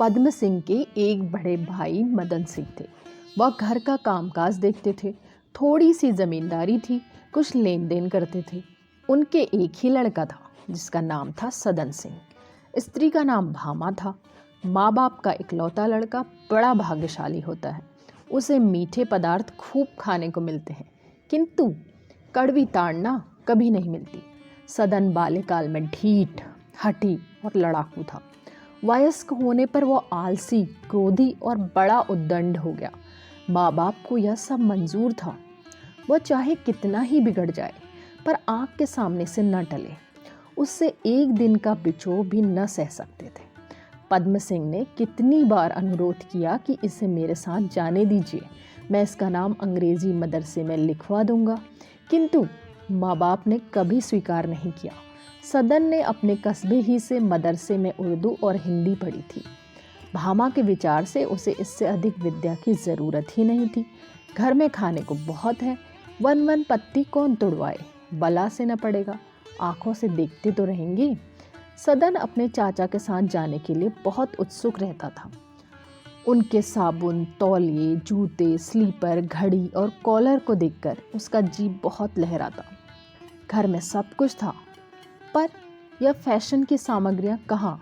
पद्म सिंह के एक बड़े भाई मदन सिंह थे। वह घर का कामकाज देखते थे, थोड़ी सी जमींदारी थी, कुछ लेन देन करते थे। उनके एक ही लड़का था जिसका नाम था सदन सिंह। स्त्री का नाम भामा था। माँ बाप का इकलौता लड़का बड़ा भाग्यशाली होता है। उसे मीठे पदार्थ खूब खाने को मिलते हैं, किंतु कड़वी ताड़ना कभी नहीं मिलती। सदन बाल्यकाल में ढीठ, हठी और लड़ाकू था। वयस्क होने पर वो आलसी, क्रोधी और बड़ा उद्दंड हो गया। माँ बाप को यह सब मंजूर था। वह चाहे कितना ही बिगड़ जाए, पर आँख के सामने से न टले। उससे एक दिन का बिछोह भी न सह सकते थे। पद्म सिंह ने कितनी बार अनुरोध किया कि इसे मेरे साथ जाने दीजिए, मैं इसका नाम अंग्रेजी मदरसे में लिखवा दूंगा, किंतु माँ बाप ने कभी स्वीकार नहीं किया। सदन ने अपने कस्बे ही से मदरसे में उर्दू और हिंदी पढ़ी थी। भामा के विचार से उसे इससे अधिक विद्या की ज़रूरत ही नहीं थी। घर में खाने को बहुत है, वन वन पत्ती कौन तुड़वाए, बला से न पड़ेगा, आँखों से देखते तो रहेंगी। सदन अपने चाचा के साथ जाने के लिए बहुत उत्सुक रहता था। उनके साबुन, तौलिए, जूते, स्लीपर, घड़ी और कॉलर को देखकर उसका जी बहुत लहराता। घर में सब कुछ था, पर यह फैशन की सामग्रियां कहाँ।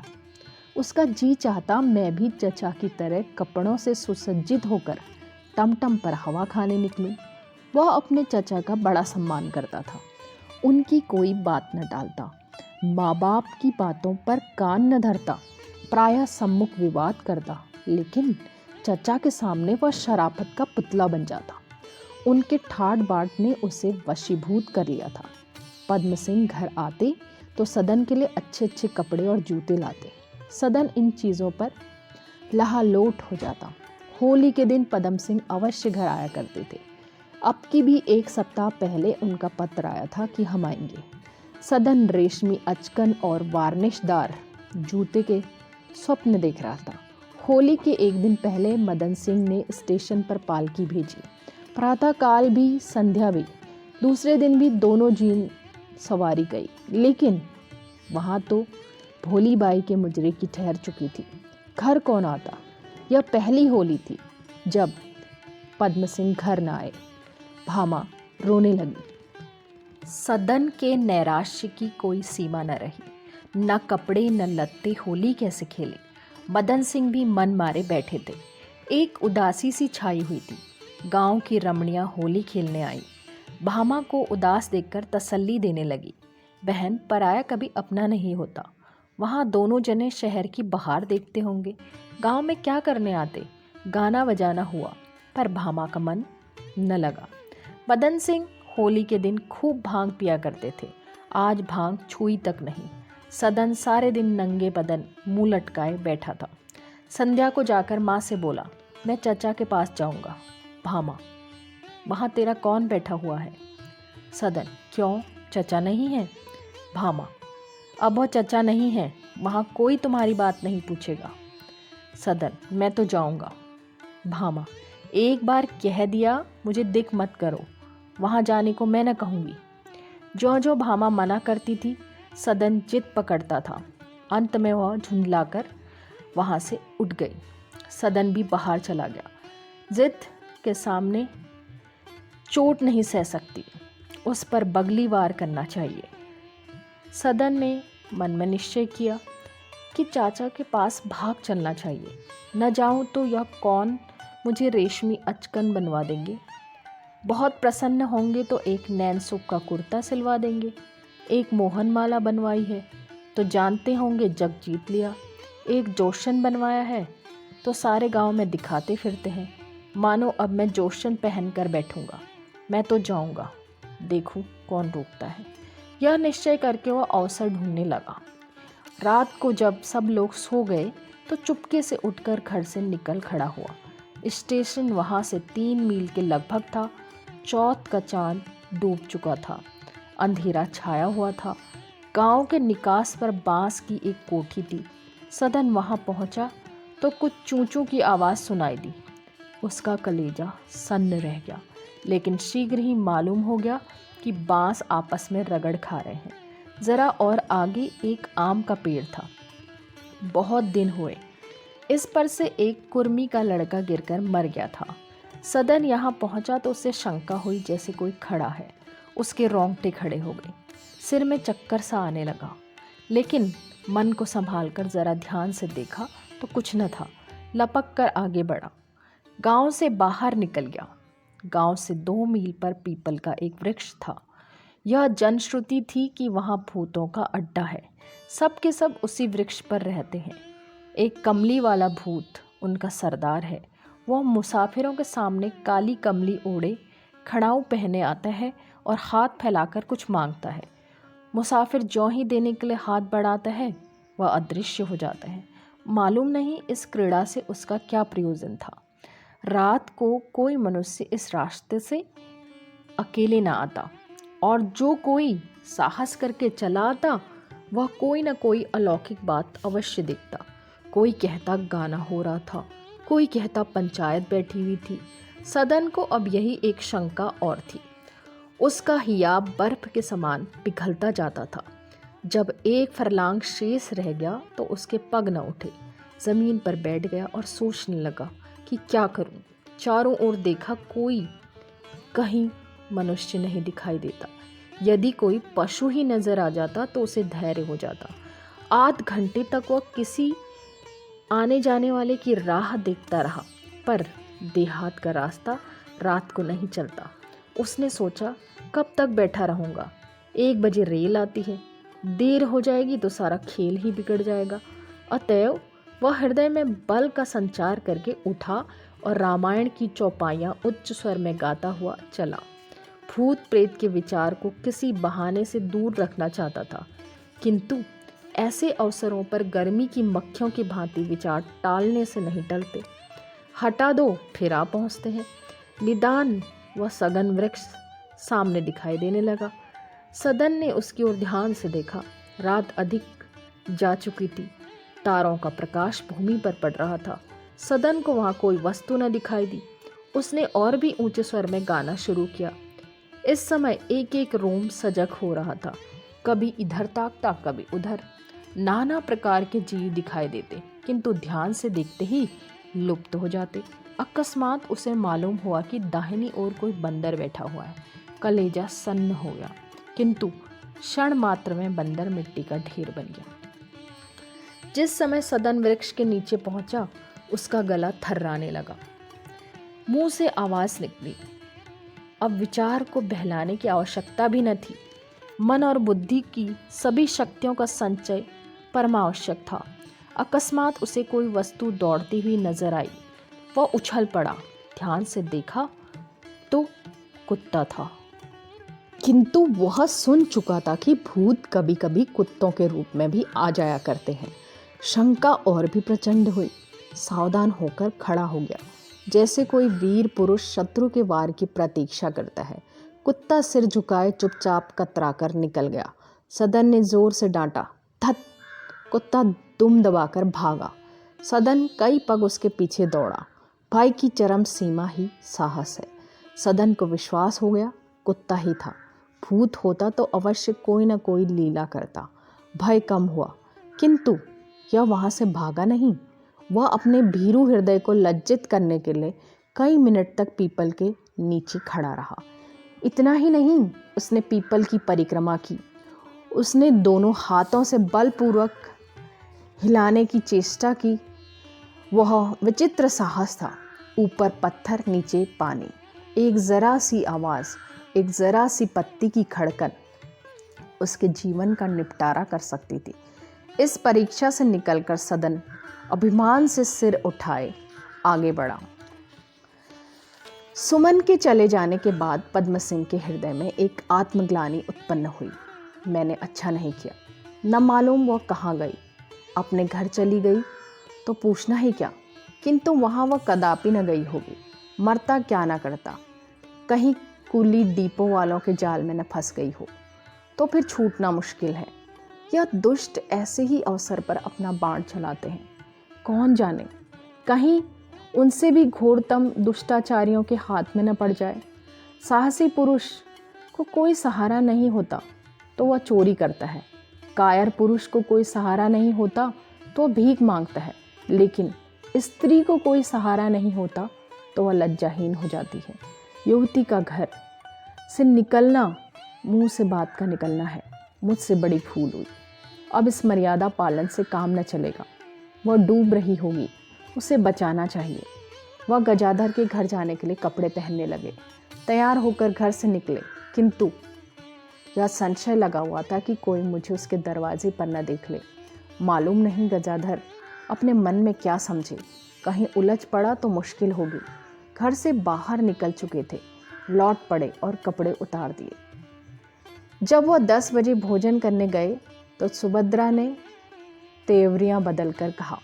उसका जी चाहता मैं भी चचा की तरह कपड़ों से सुसज्जित होकर टमटम पर हवा खाने निकलूं। वह अपने चचा का बड़ा सम्मान करता था, उनकी कोई बात न टालता, माँ बाप की बातों पर कान न धरता, प्रायः सम्मुख विवाद करता, लेकिन चचा के सामने वह शराफत का पुतला बन जाता। उनके ठाट बाट ने उसे वशीभूत कर लिया था। पद्म सिंह घर आते तो सदन के लिए अच्छे अच्छे कपड़े और जूते लाते। सदन इन चीज़ों पर लहालोट हो जाता। होली के दिन पद्म सिंह अवश्य घर आया करते थे। अब की भी एक सप्ताह पहले उनका पत्र आया था कि हम आएंगे। सदन रेशमी अचकन और वार्निशदार जूते के स्वप्न देख रहा था। होली के एक दिन पहले मदन सिंह ने स्टेशन पर पालकी भेजी। प्रातःकाल भी, संध्या भी, दूसरे दिन भी दोनों जीन सवारी गई, लेकिन वहाँ तो भोली बाई के मुजरे की ठहर चुकी थी। घर कौन आता। यह पहली होली थी जब पद्म सिंह घर न आए। भामा रोने लगी। सदन के नैराश्य की कोई सीमा न रही। न कपड़े न लत्ते, होली कैसे खेले। मदन सिंह भी मन मारे बैठे थे। एक उदासी सी छाई हुई थी। गांव की रमणियां होली खेलने आई। भामा को उदास देखकर तसल्ली देने लगी। बहन, पराया कभी अपना नहीं होता। वहाँ दोनों जने शहर की बहार देखते होंगे, गांव में क्या करने आते। गाना बजाना हुआ, पर भामा का मन न लगा। मदन सिंह होली के दिन खूब भांग पिया करते थे। आज भांग छुई तक नहीं। सदन सारे दिन नंगे बदन मुंह लटकाए बैठा था। संध्या को जाकर माँ से बोला, मैं चचा के पास जाऊंगा। भामा, वहाँ तेरा कौन बैठा हुआ है। सदन, क्यों, चचा नहीं है। भामा, अब वो चचा नहीं है, वहाँ कोई तुम्हारी बात नहीं पूछेगा। सदन, मैं तो जाऊंगा। भामा, एक बार कह दिया, मुझे दिक मत करो, वहाँ जाने को मैं न कहूँगी। जो जो भामा मना करती थी, सदन जिद पकड़ता था। अंत में वह झुंझलाकर वहाँ से उठ गई। सदन भी बाहर चला गया। जिद के सामने चोट नहीं सह सकती, उस पर बगली वार करना चाहिए। सदन ने मन में निश्चय किया कि चाचा के पास भाग चलना चाहिए। न जाऊं तो यह कौन मुझे रेशमी अचकन बनवा देंगे। बहुत प्रसन्न होंगे तो एक नैन सुख का कुर्ता सिलवा देंगे। एक मोहन माला बनवाई है तो जानते होंगे जग जीत लिया। एक जोशन बनवाया है तो सारे गांव में दिखाते फिरते हैं, मानो अब मैं जोशन पहन कर बैठूंगा। मैं तो जाऊंगा, देखूं कौन रोकता है। यह निश्चय करके वह अवसर ढूंढने लगा। रात को जब सब लोग सो गए तो चुपके से उठकर घर से निकल खड़ा हुआ। स्टेशन वहाँ से 3 मील के लगभग था। चौथ का चांद डूब चुका था। अंधेरा छाया हुआ था। गांव के निकास पर बांस की एक कोठी थी। सदन वहाँ पहुँचा तो कुछ चूं-चूं की आवाज़ सुनाई दी। उसका कलेजा सन्न रह गया, लेकिन शीघ्र ही मालूम हो गया कि बांस आपस में रगड़ खा रहे हैं। ज़रा और आगे एक आम का पेड़ था। बहुत दिन हुए इस पर से एक कुर्मी का लड़का गिरकर मर गया था। सदन यहाँ पहुँचा तो उसे शंका हुई जैसे कोई खड़ा है। उसके रोंगटे खड़े हो गए, सिर में चक्कर सा आने लगा, लेकिन मन को संभाल कर ज़रा ध्यान से देखा तो कुछ न था। लपक कर आगे बढ़ा, गांव से बाहर निकल गया। गांव से 2 मील पर पीपल का एक वृक्ष था। यह जनश्रुति थी कि वहाँ भूतों का अड्डा है। सब के सब उसी वृक्ष पर रहते हैं। एक कमली वाला भूत उनका सरदार है। वह मुसाफिरों के सामने काली कमली ओढ़े खड़ाऊ पहने आता है और हाथ फैलाकर कुछ मांगता है। मुसाफिर ज्यों ही देने के लिए हाथ बढ़ाता है, वह अदृश्य हो जाता है। मालूम नहीं इस क्रीड़ा से उसका क्या प्रयोजन था। रात को कोई मनुष्य इस रास्ते से अकेले ना आता, और जो कोई साहस करके चला आता वह कोई न कोई अलौकिक बात अवश्य देखता। कोई कहता गाना हो रहा था, कोई कहता पंचायत बैठी हुई थी। सदन को अब यही एक शंका और थी। उसका हियाब बर्फ के समान पिघलता जाता था। जब एक फरलांग शेष रह गया तो उसके पग न उठे। ज़मीन पर बैठ गया और सोचने लगा कि क्या करूं। चारों ओर देखा, कोई कहीं मनुष्य नहीं दिखाई देता। यदि कोई पशु ही नजर आ जाता तो उसे धैर्य हो जाता। आध घंटे तक वह किसी आने जाने वाले की राह देखता रहा, पर देहात का रास्ता रात को नहीं चलता। उसने सोचा, कब तक बैठा रहूँगा। 1 बजे रेल आती है, देर हो जाएगी तो सारा खेल ही बिगड़ जाएगा। अतएव वह हृदय में बल का संचार करके उठा और रामायण की चौपाइयाँ उच्च स्वर में गाता हुआ चला। भूत प्रेत के विचार को किसी बहाने से दूर रखना चाहता था, किंतु ऐसे अवसरों पर गर्मी की मक्खियों की भांति विचार टालने से नहीं टलते। हटा दो फिर आ पहुँचते हैं। निदान वह सघन वृक्ष सामने दिखाई देने लगा। सदन ने उसकी ओर ध्यान से देखा। रात अधिक जा चुकी थी। तारों का प्रकाश भूमि पर पड़ रहा था। सदन को वहाँ कोई वस्तु न दिखाई दी। उसने और भी ऊंचे स्वर में गाना शुरू किया। इस समय एक एक रोम सजग हो रहा था। कभी इधर ताकता, कभी उधर। नाना प्रकार के जीव दिखाई देते, किंतु ध्यान से देखते ही लुप्त हो जाते। अकस्मात उसे मालूम हुआ कि दाहिनी ओर कोई बंदर बैठा हुआ है। कलेजा सन्न हो गया, किंतु क्षण मात्र में बंदर मिट्टी का ढेर बन गया। जिस समय सदन वृक्ष के नीचे पहुंचा, उसका गला थर्राने लगा, मुंह से आवाज निकली। अब विचार को बहलाने की आवश्यकता भी न थी। मन और बुद्धि की सभी शक्तियों का संचय परमावश्यक था। अकस्मात उसे कोई वस्तु दौड़ती हुई नजर आई। वह उछल पड़ा। ध्यान से देखा तो कुत्ता था, किंतु वह सुन चुका था कि भूत कभी कभी कुत्तों के रूप में भी आ जाया करते हैं। शंका और भी प्रचंड हुई। सावधान होकर खड़ा हो गया, जैसे कोई वीर पुरुष शत्रु के वार की प्रतीक्षा करता है। कुत्ता सिर झुकाए चुपचाप कतराकर निकल गया। सदन ने जोर से डांटा, धत। कुत्ता दुम दबाकर भागा। सदन कई पग उसके पीछे दौड़ा। भाई की चरम सीमा ही साहस है। सदन को विश्वास हो गया कुत्ता ही था। भूत होता तो अवश्य कोई न कोई लीला करता। भय कम हुआ, किंतु यह वहाँ से भागा नहीं। वह अपने भीरू हृदय को लज्जित करने के लिए कई मिनट तक पीपल के नीचे खड़ा रहा। इतना ही नहीं, उसने पीपल की परिक्रमा की। उसने दोनों हाथों से बलपूर्वक हिलाने की चेष्टा की। वह विचित्र साहस था। ऊपर पत्थर, नीचे पानी। एक जरा सी आवाज़, एक जरा सी पत्ती की खड़कन उसके जीवन का निपटारा कर सकती थी। इस परीक्षा से निकलकर सदन अभिमान से सिर उठाए आगे बढ़ा। सुमन के चले जाने के बाद पद्म सिंह के हृदय में एक आत्मग्लानि उत्पन्न हुई। मैंने अच्छा नहीं किया। न मालूम वह कहाँ गई। अपने घर चली गई तो पूछना ही क्या, किंतु वहाँ वह कदापि न गई होगी। मरता क्या ना करता, कहीं कुली डिपो वालों के जाल में न फंस गई हो तो फिर छूटना मुश्किल है। यह दुष्ट ऐसे ही अवसर पर अपना बाण चलाते हैं। कौन जाने कहीं उनसे भी घोरतम दुष्टाचारियों के हाथ में न पड़ जाए। साहसी पुरुष को कोई सहारा नहीं होता तो वह चोरी करता है। कायर पुरुष को कोई सहारा नहीं होता तो वह भीख मांगता है। लेकिन स्त्री को कोई सहारा नहीं होता तो वह लज्जाहीन हो जाती है। युवती का घर से निकलना मुंह से बात का निकलना है। मुझसे बड़ी भूल हुई। अब इस मर्यादा पालन से काम न चलेगा। वह डूब रही होगी, उसे बचाना चाहिए। वह गजाधर के घर जाने के लिए कपड़े पहनने लगे। तैयार होकर घर से निकले, किंतु यह संशय लगा हुआ था कि कोई मुझे उसके दरवाजे पर न देख ले। मालूम नहीं गजाधर अपने मन में क्या समझे, कहीं उलझ पड़ा तो मुश्किल होगी। घर से बाहर निकल चुके थे, लौट पड़े और कपड़े उतार दिए। जब वह 10 बजे भोजन करने गए तो सुभद्रा ने तेवरियां बदल कर कहा,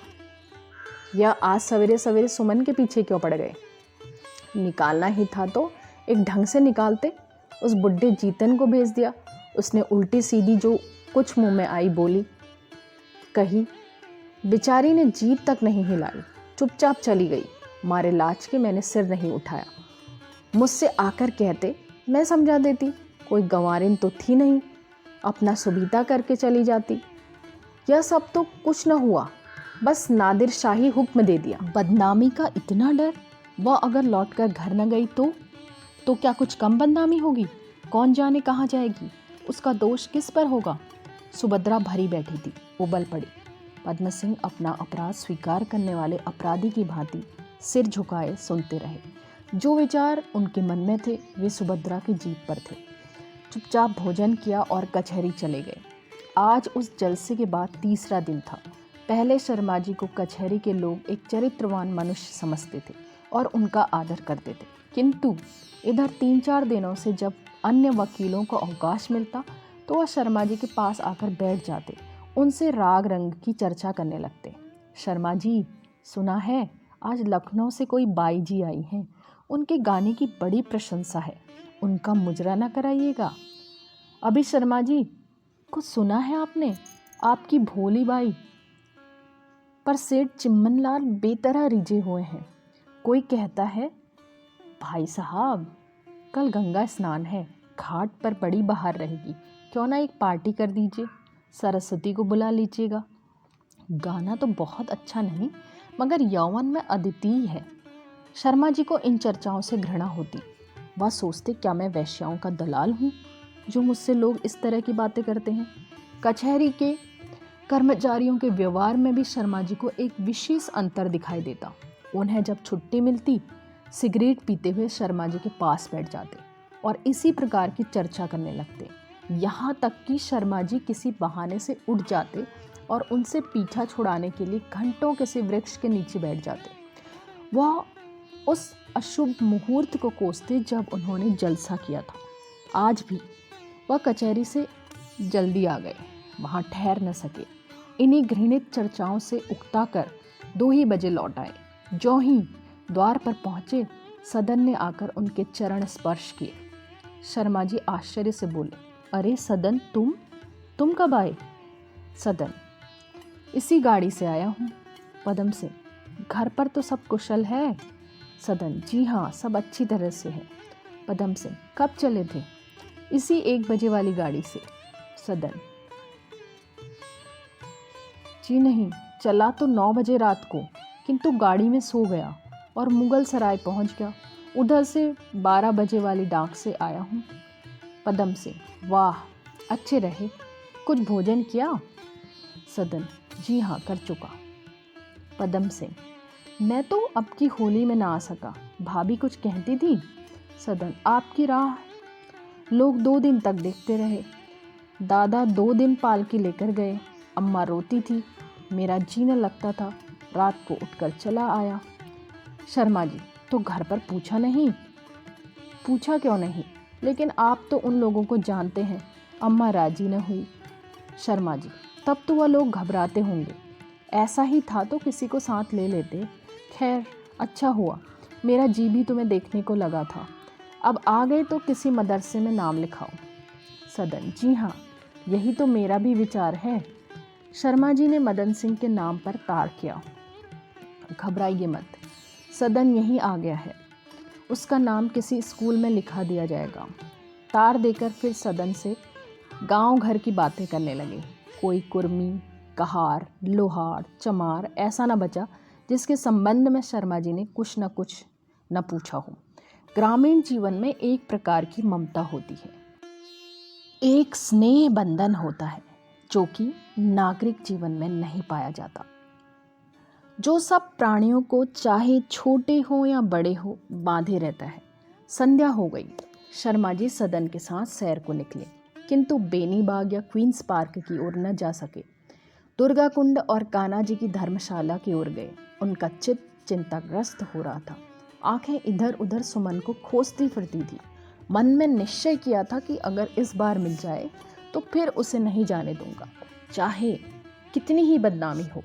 यह आज सवेरे सवेरे सुमन के पीछे क्यों पड़ गए? निकालना ही था तो एक ढंग से निकालते। उस बुढ़े जीतन को भेज दिया। उसने उल्टी सीधी जो कुछ मुंह में आई बोली कही। बेचारी ने जीभ तक नहीं हिलाई, चुपचाप चली गई। मारे लाज के मैंने सिर नहीं उठाया। मुझसे आकर कहते मैं समझा देती, कोई गंवारिन तो थी नहीं, अपना सुबीता करके चली जाती। यह सब तो कुछ न हुआ, बस नादिर शाही हुक्म दे दिया। बदनामी का इतना डर? वह अगर लौटकर घर न गई तो क्या कुछ कम बदनामी होगी? कौन जाने कहाँ जाएगी? उसका दोष किस पर होगा? सुभद्रा भरी बैठी थी, उबल पड़ी। पद्म सिंह अपना अपराध स्वीकार करने वाले अपराधी की भांति सिर झुकाए सुनते रहे। जो विचार उनके मन में थे वे सुभद्रा की जीभ पर थे। चुपचाप भोजन किया और कचहरी चले गए। आज उस जलसे के बाद तीसरा दिन था। पहले शर्मा जी को कचहरी के लोग एक चरित्रवान मनुष्य समझते थे और उनका आदर करते थे, किंतु इधर 3-4 दिनों से जब अन्य वकीलों को अवकाश मिलता तो वह शर्मा जी के पास आकर बैठ जाते, उनसे राग रंग की चर्चा करने लगते। शर्मा जी, सुना है आज लखनऊ से कोई बाई जी आई हैं, उनके गाने की बड़ी प्रशंसा है, उनका मुजरा ना कराइएगा। अभी शर्मा जी, कुछ सुना है आपने? आपकी भोली बाई पर सेठ चिम्मनलाल बेतरह रिझे हुए हैं। कोई कहता है, भाई साहब कल गंगा स्नान है, घाट पर बड़ी बहार रहेगी, क्यों ना एक पार्टी कर दीजिए, सरस्वती को बुला लीजिएगा। गाना तो बहुत अच्छा नहीं, मगर यौवन में अद्वितीय है। शर्मा जी को इन चर्चाओं से घृणा होती। वह सोचते, क्या मैं वैश्याओं का दलाल हूँ जो मुझसे लोग इस तरह की बातें करते हैं। कचहरी के कर्मचारियों के व्यवहार में भी शर्मा जी को एक विशेष अंतर दिखाई देता। उन्हें जब छुट्टी मिलती, सिगरेट पीते हुए शर्मा जी के पास बैठ जाते और इसी प्रकार की चर्चा करने लगते। यहाँ तक कि शर्मा जी किसी बहाने से उठ जाते और उनसे पीछा छुड़ाने के लिए घंटों किसी वृक्ष के नीचे बैठ जाते। वह उस अशुभ मुहूर्त को कोसते जब उन्होंने जलसा किया था। आज भी वह कचहरी से जल्दी आ गए, वहाँ ठहर न सके। इन्हीं घृणित चर्चाओं से उकता कर 2 ही बजे लौट आए। जो ही द्वार पर पहुँचे, सदन ने आकर उनके चरण स्पर्श किए। शर्मा जी आश्चर्य से बोले, अरे सदन, तुम कब आए? सदन, इसी गाड़ी से आया हूँ। पदम सिंह, घर पर तो सब कुशल है? सदन, जी हाँ, सब अच्छी तरह से है। पदम सिंह, कब चले थे? इसी 1 बजे वाली गाड़ी से। सदन, जी नहीं, चला तो 9 बजे रात को, किंतु गाड़ी में सो गया और मुगल सराय पहुंच गया। उधर से 12 बजे वाली डाक से आया हूँ। पदम सिंह, वाह, अच्छे रहे। कुछ भोजन किया? सदन, जी हाँ, कर चुका। पदम सिंह, मैं तो अब की होली में ना आ सका, भाभी कुछ कहती थी। सदन, आपकी राह लोग 2 दिन तक देखते रहे। दादा 2 दिन पालकी लेकर गए, अम्मा रोती थी, मेरा जी न लगता था, रात को उठकर चला आया। शर्मा जी, तो घर पर पूछा नहीं? पूछा क्यों नहीं, लेकिन आप तो उन लोगों को जानते हैं, अम्मा राजी न हुई। शर्मा जी, तब तो वह लोग घबराते होंगे, ऐसा ही था तो किसी को साथ ले लेते। खैर, अच्छा हुआ, मेरा जी भी तुम्हें देखने को लगा था। अब आ गए तो किसी मदरसे में नाम लिखाओ। सदन, जी हाँ, यही तो मेरा भी विचार है। शर्मा जी ने मदन सिंह के नाम पर ताड़ किया। घबराइए मत, सदन यहीं आ गया है, उसका नाम किसी स्कूल में लिखा दिया जाएगा। तार देकर फिर सदन से गांव घर की बातें करने लगे। कोई कुर्मी, कहार, लोहार, चमार ऐसा ना बचा जिसके संबंध में शर्मा जी ने कुछ न पूछा हो। ग्रामीण जीवन में एक प्रकार की ममता होती है, एक स्नेह बंधन होता है जो कि नागरिक जीवन में नहीं पाया जाता, जो सब प्राणियों को चाहे छोटे हो या बड़े हो बांधे रहता है। संध्या हो गई। शर्मा जी सदन के साथ सैर को निकले, किंतु बेनी बाग या क्वींस पार्क की ओर न जा सके। दुर्गा कुंड और कान्हा जी की धर्मशाला की ओर गए। उनका चित्त चिंताग्रस्त हो रहा था। आंखें इधर उधर सुमन को खोजती फिरती थी। मन में निश्चय किया था कि अगर इस बार मिल जाए तो फिर उसे नहीं जाने दूंगा, चाहे कितनी ही बदनामी हो।